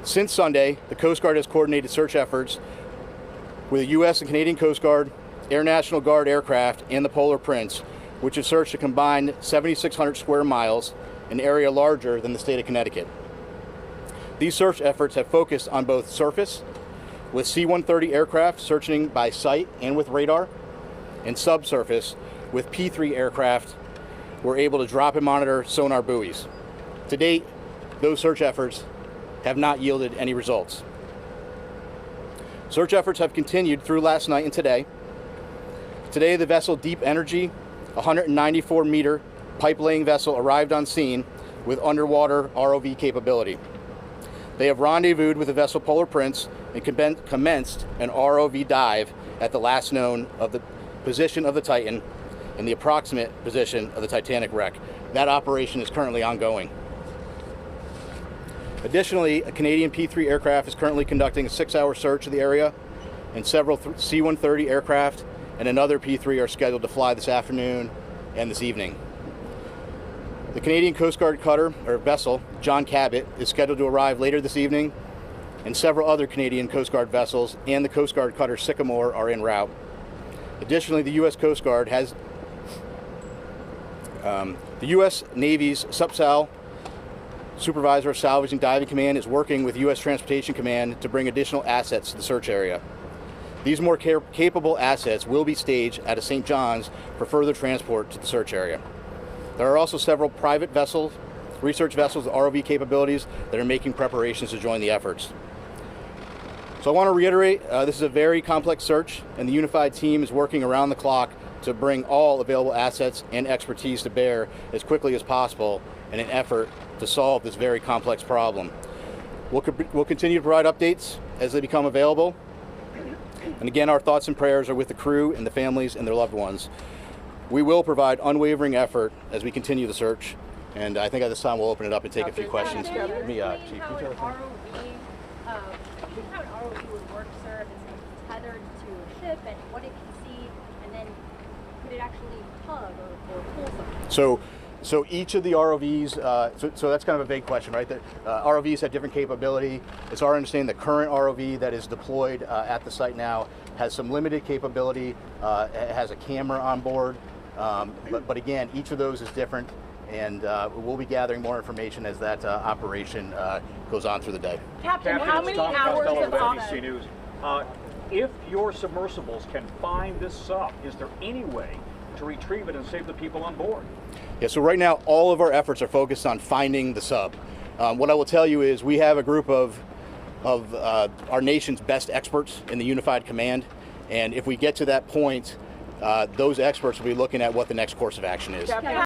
Since Sunday, the Coast Guard has coordinated search efforts with the U.S. and Canadian Coast Guard, Air National Guard aircraft, and the Polar Prince, which have searched a combined 7,600 square miles, an area larger than the state of Connecticut. These search efforts have focused on both surface, with C-130 aircraft searching by sight and with radar, and subsurface, with P-3 aircraft were able to drop and monitor sonar buoys. To date, those search efforts have not yielded any results. Search efforts have continued through last night and today. Today, the vessel Deep Energy, a 194-meter pipe-laying vessel, arrived on scene with underwater ROV capability. They have rendezvoused with the vessel Polar Prince and commenced an ROV dive at the last known of the position of the Titan and the approximate position of the Titanic wreck. That operation is currently ongoing. Additionally, a Canadian P-3 aircraft is currently conducting a 6-hour search of the area, and several C-130 aircraft and another P-3 are scheduled to fly this afternoon and this evening. The Canadian Coast Guard cutter, or vessel, John Cabot, is scheduled to arrive later this evening, and several other Canadian Coast Guard vessels and the Coast Guard cutter Sycamore are en route. Additionally, the U.S. Coast Guard has the U.S. Navy's SUPSAL, Supervisor of Salvage and Diving Command, is working with U.S. Transportation Command to bring additional assets to the search area. These more capable assets will be staged out of St. John's for further transport to the search area. There are also several private vessels, research vessels with ROV capabilities that are making preparations to join the efforts. So I want to reiterate, this is a very complex search, and the Unified team is working around the clock to bring all available assets and expertise to bear as quickly as possible in an effort to solve this very complex problem. We'll continue to provide updates as they become available. And again, our thoughts and prayers are with the crew and the families and their loved ones. We will provide unwavering effort as we continue the search, and I think at this time we'll open it up and take a few questions. Chief, how an ROV would work, sir, if it's tethered to a ship, and what it can see, and then could it actually tug or pull something? So each of the ROVs, so that's kind of a vague question, right? ROVs have different capability. It's our understanding the current ROV that is deployed at the site now has some limited capability, has a camera on board, but again, each of those is different, and we'll be gathering more information as that operation goes on through the day. Captain, how many hours of NBC News? If your submersibles can find this sub, is there any way to retrieve it and save the people on board? Yeah, so right now all of our efforts are focused on finding the sub. What I will tell you is we have a group of our nation's best experts in the Unified Command, and if we get to that point, those experts will be looking at what the next course of action is. Captain.